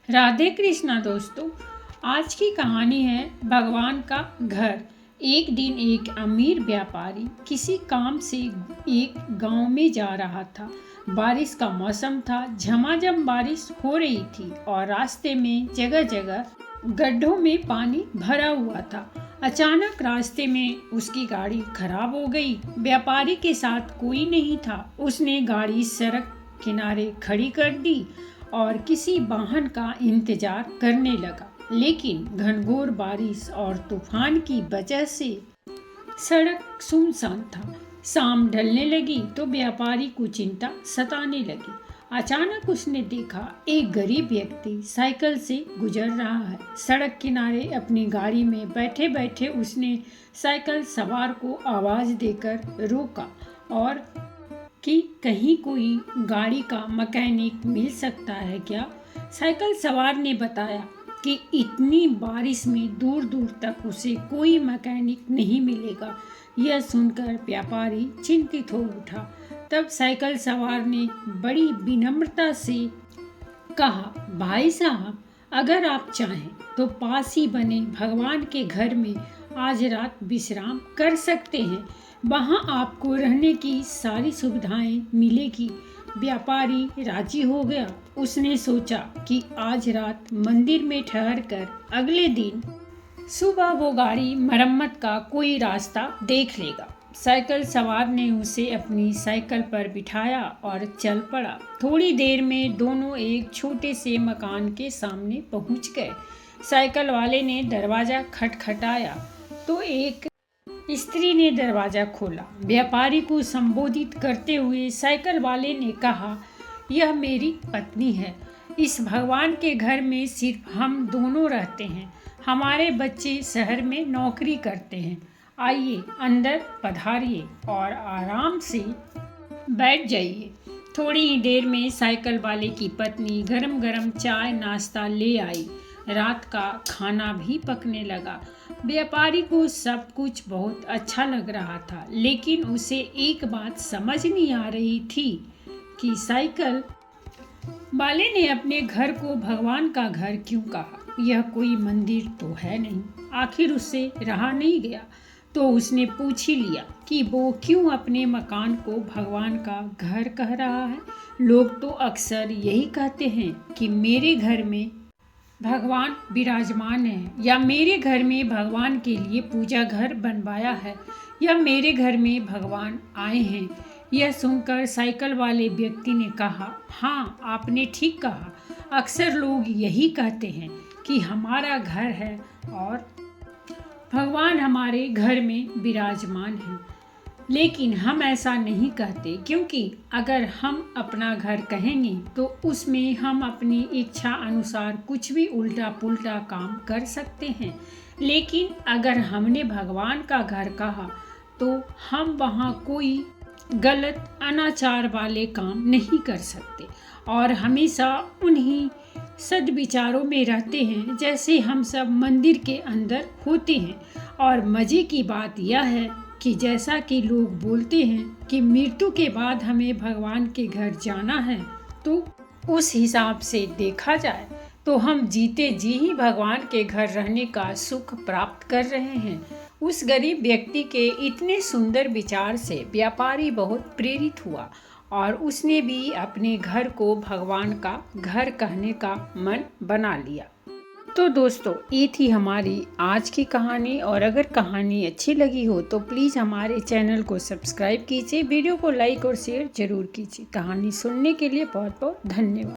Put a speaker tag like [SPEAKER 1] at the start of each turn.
[SPEAKER 1] राधे कृष्णा दोस्तों। आज की कहानी है भगवान का घर। एक दिन एक अमीर व्यापारी किसी काम से एक गांव में जा रहा था। बारिश का मौसम था, झमाझम बारिश हो रही थी और रास्ते में जगह जगह गड्ढों में पानी भरा हुआ था। अचानक रास्ते में उसकी गाड़ी खराब हो गई। व्यापारी के साथ कोई नहीं था। उसने गाड़ी सड़क किनारे खड़ी कर दी और किसी वाहन का इंतजार करने लगा, लेकिन घनघोर बारिश और तूफान की वजह से सड़क सुनसान था। शाम ढलने लगी तो व्यापारी को चिंता सताने लगी। अचानक उसने देखा एक गरीब व्यक्ति साइकिल से गुजर रहा है। सड़क किनारे अपनी गाड़ी में बैठे बैठे उसने साइकिल सवार को आवाज देकर रोका और कि कहीं कोई गाड़ी का मैकेनिक मिल सकता है क्या। साइकिल सवार ने बताया कि इतनी बारिश में दूर दूर तक उसे कोई मैकेनिक नहीं मिलेगा। यह सुनकर व्यापारी चिंतित हो उठा। तब साइकिल सवार ने बड़ी विनम्रता से कहा, भाई साहब, अगर आप चाहें तो पास ही बने भगवान के घर में आज रात विश्राम कर सकते हैं। वहाँ आपको रहने की सारी सुविधाएं मिलेगी। व्यापारी राजी हो गया। उसने सोचा कि आज रात मंदिर में ठहर कर अगले दिन सुबह वो गाड़ी मरम्मत का कोई रास्ता देख लेगा। साइकिल सवार ने उसे अपनी साइकिल पर बिठाया और चल पड़ा। थोड़ी देर में दोनों एक छोटे से मकान के सामने पहुंच गए। साइकिल वाले ने दरवाज़ा खटखटाया तो एक स्त्री ने दरवाज़ा खोला। व्यापारी को संबोधित करते हुए साइकिल वाले ने कहा, यह मेरी पत्नी है। इस भगवान के घर में सिर्फ हम दोनों रहते हैं। हमारे बच्चे शहर में नौकरी करते हैं। आइए अंदर पधारिए और आराम से बैठ जाइए। थोड़ी ही देर में साइकिल वाले की पत्नी गरम गरम चाय नाश्ता ले आई। रात का खाना भी पकने लगा। व्यापारी को सब कुछ बहुत अच्छा लग रहा था, लेकिन उसे एक बात समझ नहीं आ रही थी कि साइकिल वाले ने अपने घर को भगवान का घर क्यों कहा। यह कोई मंदिर तो है नहीं। आखिर उससे रहा नहीं गया तो उसने पूछ ही लिया कि वो क्यों अपने मकान को भगवान का घर कह रहा है। लोग तो अक्सर यही कहते हैं कि मेरे घर में भगवान विराजमान है, या मेरे घर में भगवान के लिए पूजा घर बनवाया है, या मेरे घर में भगवान आए हैं। यह सुनकर साइकिल वाले व्यक्ति ने कहा, हाँ, आपने ठीक कहा। अक्सर लोग यही कहते हैं कि हमारा घर है और भगवान हमारे घर में विराजमान है, लेकिन हम ऐसा नहीं कहते, क्योंकि अगर हम अपना घर कहेंगे तो उसमें हम अपनी इच्छा अनुसार कुछ भी उल्टा पुल्टा काम कर सकते हैं। लेकिन अगर हमने भगवान का घर कहा तो हम वहाँ कोई गलत अनाचार वाले काम नहीं कर सकते और हमेशा उन्हीं सद्विचारों में रहते हैं जैसे हम सब मंदिर के अंदर होते हैं। और मज़े की बात यह है कि जैसा कि लोग बोलते हैं कि मृत्यु के बाद हमें भगवान के घर जाना है, तो उस हिसाब से देखा जाए तो हम जीते जी ही भगवान के घर रहने का सुख प्राप्त कर रहे हैं। उस गरीब व्यक्ति के इतने सुंदर विचार से व्यापारी बहुत प्रेरित हुआ और उसने भी अपने घर को भगवान का घर कहने का मन बना लिया। तो दोस्तों, ये थी हमारी आज की कहानी, और अगर कहानी अच्छी लगी हो तो प्लीज़ हमारे चैनल को सब्सक्राइब कीजिए, वीडियो को लाइक और शेयर जरूर कीजिए। कहानी सुनने के लिए बहुत बहुत धन्यवाद।